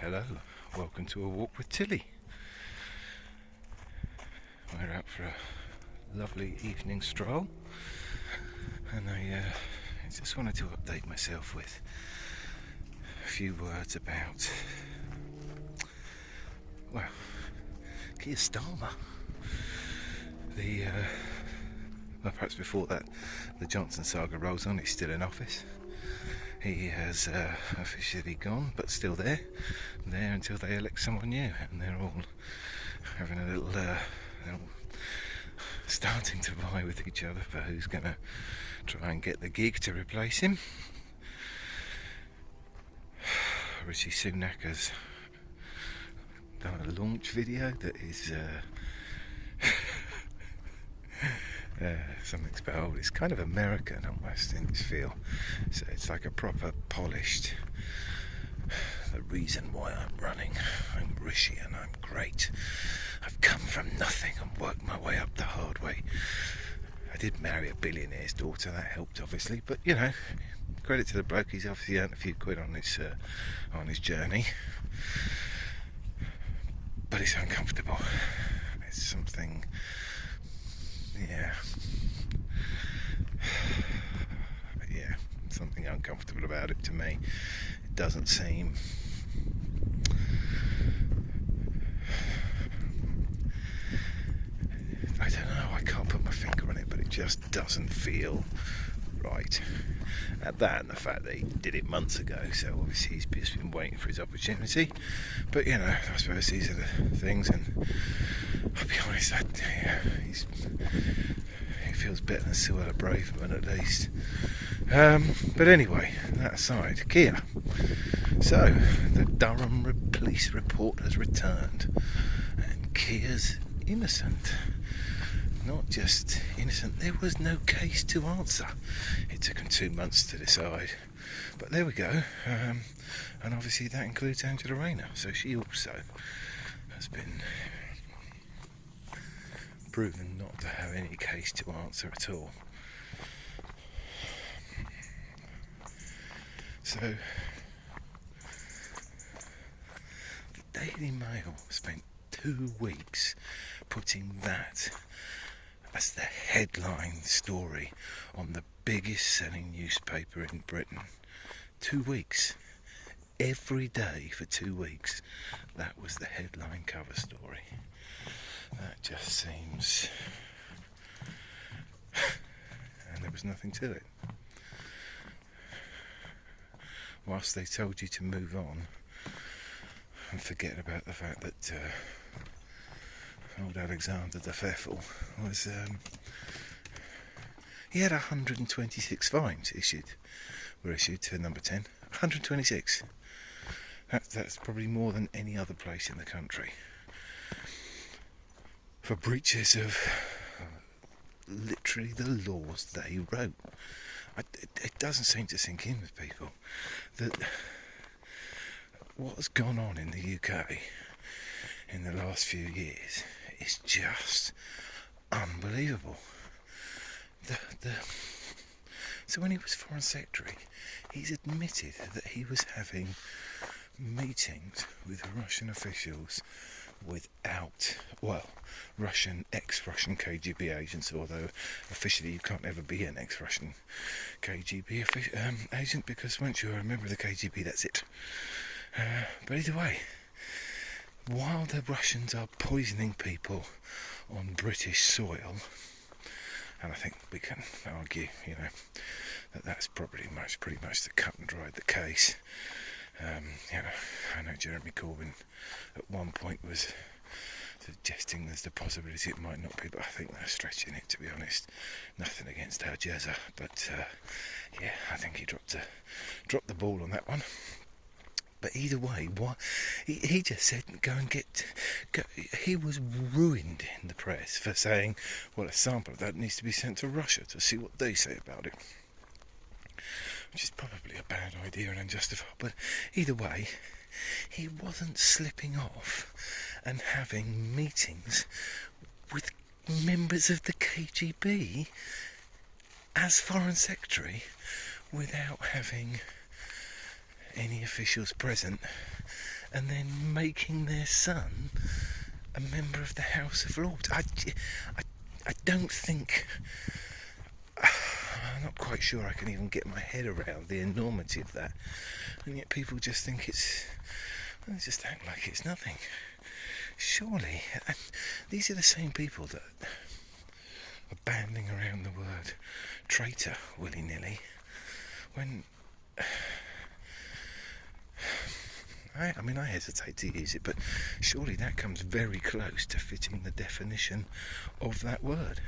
Hello, welcome to A Walk with Tilly. We're out for a lovely evening stroll, and I just wanted to update myself with a few words about, well, Keir Starmer. Well, perhaps before that, the Johnson saga rolls on. He's still in office. He has officially gone, but still there until they elect someone new, and they're all having a little, starting to vie with each other for who's going to try and get the gig to replace him. Rishi Sunak has done a launch video that is something spelled. It's kind of American almost in its feel. So it's like a proper polished. The reason why I'm running. I'm Rishi and I'm great. I've come from nothing and worked my way up the hard way. I did marry a billionaire's daughter. That helped, obviously. But you know, credit to the bloke. He's obviously earned a few quid on his journey. But it's uncomfortable. It's something. Yeah, something uncomfortable about it to me. It doesn't seem I don't know, I can't put my finger on it, but it just doesn't feel right. At that and the fact that he did it months ago, so obviously he's just been waiting for his opportunity. But you know, I suppose these are the things, and I'll be honest, he feels better than Suella Braverman at least. But anyway, that aside, Keir. So, the Durham police report has returned, and Keir's innocent. Not just innocent, there was no case to answer. It took him 2 months to decide. But there we go. And obviously that includes Angela Rayner. So she also has been proven not to have any case to answer at all. So the Daily Mail spent 2 weeks putting that as the headline story on the biggest selling newspaper in Britain. 2 weeks. Every day for 2 weeks. That was the headline cover story. That just seems... and there was nothing to it. Whilst they told you to move on and forget about the fact that old Alexander the Faithful was he had 126 fines were issued to number 10. 126. That's probably more than any other place in the country for breaches of literally the laws they wrote. It doesn't seem to sink in with people that what has gone on in the UK in the last few years is just unbelievable. So when he was Foreign Secretary, he's admitted that he was having meetings with Russian officials without, ex-Russian KGB agents, although officially you can't ever be an ex-Russian KGB agent, because once you're a member of the KGB, that's it. But either way, while the Russians are poisoning people on British soil, and I think we can argue, that that's pretty much the cut and dried the case. I know Jeremy Corbyn at one point was suggesting there's the possibility it might not be, but I think they're stretching it, to be honest. Nothing against our Jezza, but I think he dropped the ball on that one. But either way, what he just said, go. He was ruined in the press for saying, well, a sample of that needs to be sent to Russia to see what they say about it. Which is probably a bad idea and unjustified, but either way, he wasn't slipping off and having meetings with members of the KGB as Foreign Secretary without having any officials present and then making their son a member of the House of Lords. I don't think... I'm not quite sure I can even get my head around the enormity of that, and yet people just think it's... They just act like it's nothing. Surely, and these are the same people that are banding around the word traitor willy-nilly when... I mean, I hesitate to use it, but surely that comes very close to fitting the definition of that word.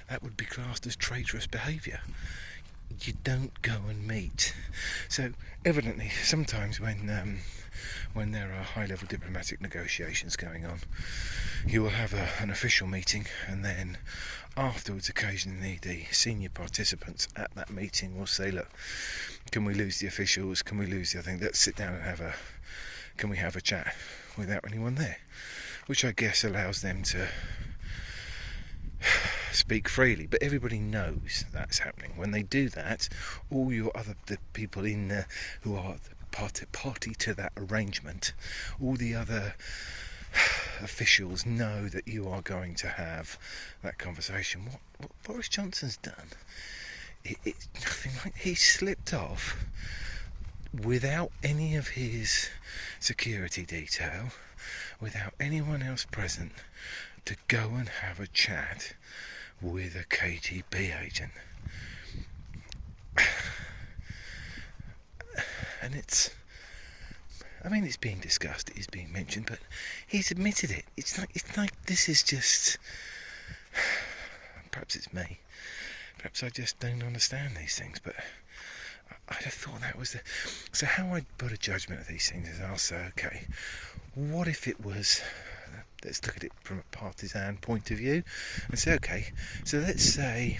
That would be classed as traitorous behaviour. You don't go and meet. So, evidently, sometimes when there are high-level diplomatic negotiations going on, you will have an official meeting, and then afterwards, occasionally, the senior participants at that meeting will say, look, can we lose the officials? Can we lose the other thing? Let's sit down and can we have a chat without anyone there? Which I guess allows them to speak freely, but everybody knows that's happening. When they do that, all the people in there who are party to that arrangement, all the other officials know that you are going to have that conversation. What Boris Johnson's done, it's nothing like... He slipped off without any of his security detail, without anyone else present, to go and have a chat with a KGB agent. And it's being discussed, it is being mentioned, but he's admitted it. It's like this is just... Perhaps it's me. Perhaps I just don't understand these things, but I'd have thought that was the... So how I put a judgment of these things is I'll say, okay, what if it was... Let's look at it from a partisan point of view and say, okay, so let's say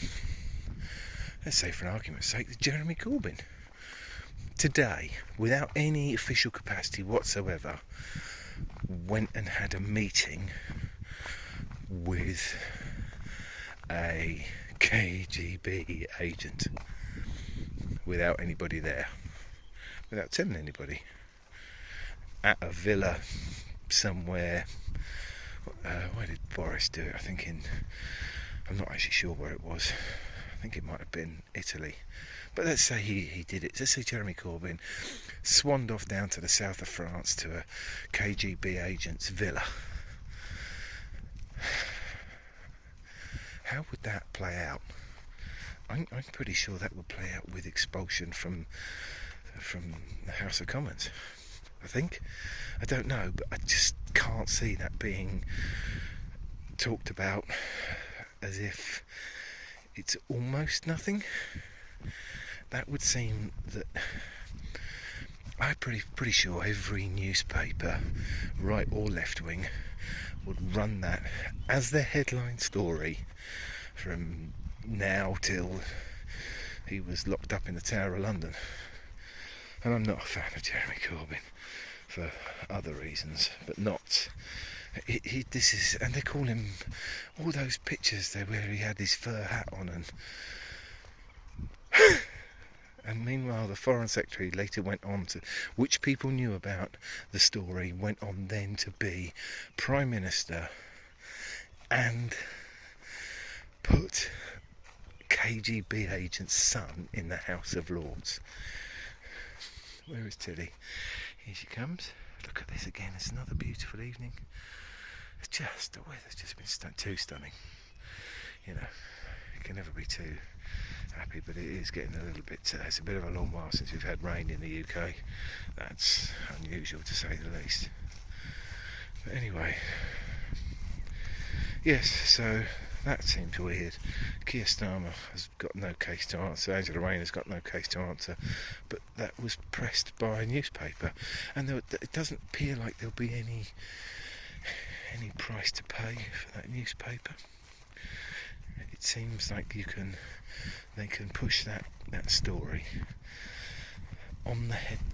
for an argument's sake that Jeremy Corbyn today, without any official capacity whatsoever, went and had a meeting with a KGB agent without anybody there, without telling anybody, at a villa somewhere. Where did Boris do it? I think I'm not actually sure where it was. I think it might have been Italy. But let's say he did it. Let's say Jeremy Corbyn swanned off down to the south of France to a KGB agent's villa. How would that play out? I'm pretty sure that would play out with expulsion from the House of Commons. I think. I don't know, but I just can't see that being talked about as if it's almost nothing. That would seem that... I'm pretty sure every newspaper, right or left wing, would run that as their headline story from now till he was locked up in the Tower of London. And I'm not a fan of Jeremy Corbyn for other reasons, but not... This is... And they call him... All those pictures there where he had his fur hat on and... And meanwhile, the Foreign Secretary later went on to... Which people knew about the story, went on then to be Prime Minister and put KGB agent's son in the House of Lords. Where is Tilly? Here she comes. Look at this again. It's another beautiful evening. It's just... The weather's just been too stunning. You know, it can never be too happy, but it is getting a little bit... it's a bit of a long while since we've had rain in the UK. That's unusual to say the least. But anyway... Yes, so... That seems weird. Keir Starmer has got no case to answer. Angela Rayner's got no case to answer. But that was pressed by a newspaper. And it doesn't appear like there'll be any price to pay for that newspaper. It seems like they can push that story on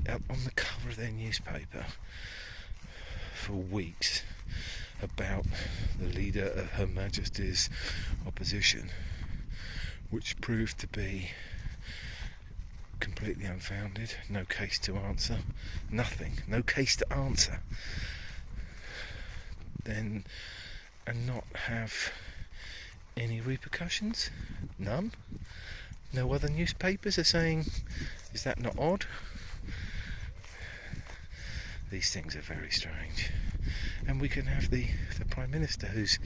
the cover of their newspaper for weeks about the leader of Her Majesty's opposition, which proved to be completely unfounded, no case to answer, nothing, no case to answer, then and not have any repercussions? None? No other newspapers are saying, is that not odd? These things are very strange. And we can have the Prime Minister who's,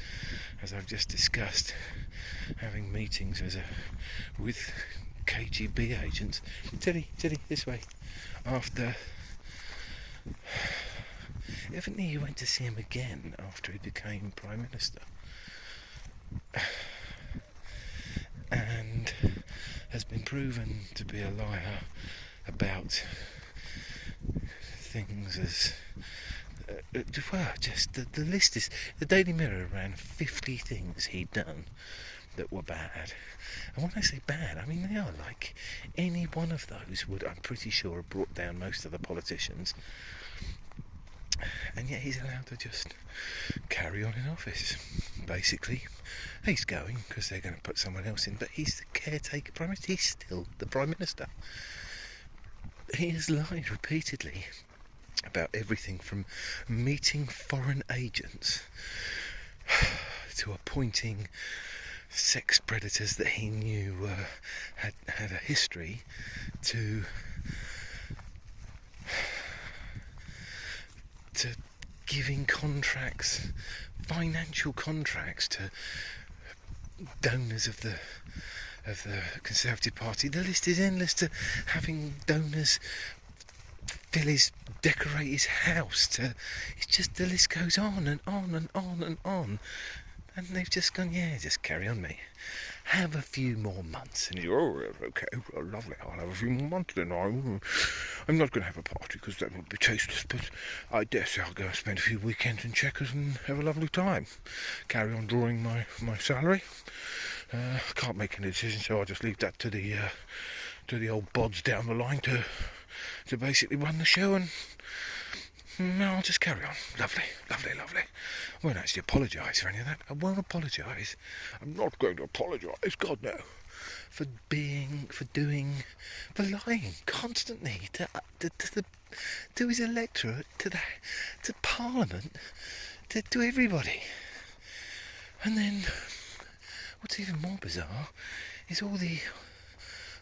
as I've just discussed, having meetings with KGB agents. Teddy, this way. After... Evidently he went to see him again after he became Prime Minister. And has been proven to be a liar about things as... well, just the list is... The Daily Mirror ran 50 things he'd done that were bad. And when I say bad, I mean they are. Like, any one of those would, I'm pretty sure, have brought down most of the politicians. And yet he's allowed to just carry on in office. Basically, he's going because they're going to put someone else in, but he's the caretaker Prime Minister. He's still the Prime Minister. He has lied repeatedly about everything from meeting foreign agents to appointing sex predators that he knew had a history to giving contracts, financial contracts, to donors of the Conservative Party. The list is endless. To having donors decorate his house. It's just, the list goes on and on and on and on. And they've just gone, yeah, just carry on, mate. Have a few more months. And okay, well, lovely, I'll have a few more months then. I'm not going to have a party because that would be tasteless, but I dare say I'll go and spend a few weekends in Chequers and have a lovely time. Carry on drawing my salary. I can't make any decision, so I'll just leave that to the old bods down the line to basically run the show, and I'll just carry on. Lovely. I won't actually apologise for any of that. I won't apologise. I'm not going to apologise, God no, for lying constantly to his electorate, to Parliament, to everybody. And then, what's even more bizarre is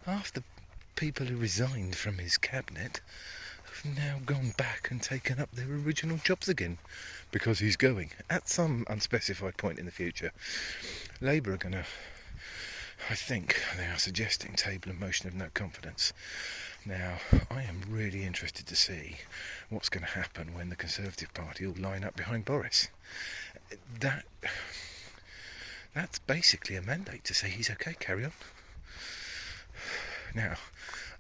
half the people who resigned from his cabinet have now gone back and taken up their original jobs again, because he's going at some unspecified point in the future. Labour are going to, I think they are suggesting, table a motion of no confidence. Now, I am really interested to see what's going to happen when the Conservative Party all line up behind Boris. That's basically a mandate to say he's okay, carry on. Now,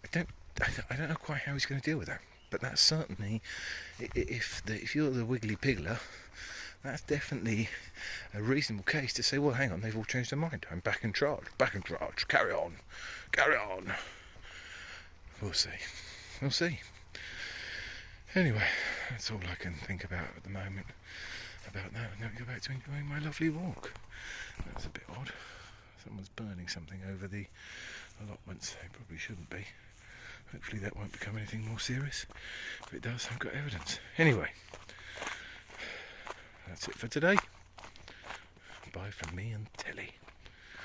I don't know quite how he's going to deal with that, but that's certainly, if you're the wiggly piggler, that's definitely a reasonable case to say, well, hang on, they've all changed their mind. I'm back in charge, carry on. We'll see. Anyway, that's all I can think about at the moment about that. I'm going to go back to enjoying my lovely walk. That's a bit odd. Someone's burning something over the allotments. They probably shouldn't be. Hopefully that won't become anything more serious. If it does, I've got evidence. Anyway, that's it for today. Bye from me and Telly.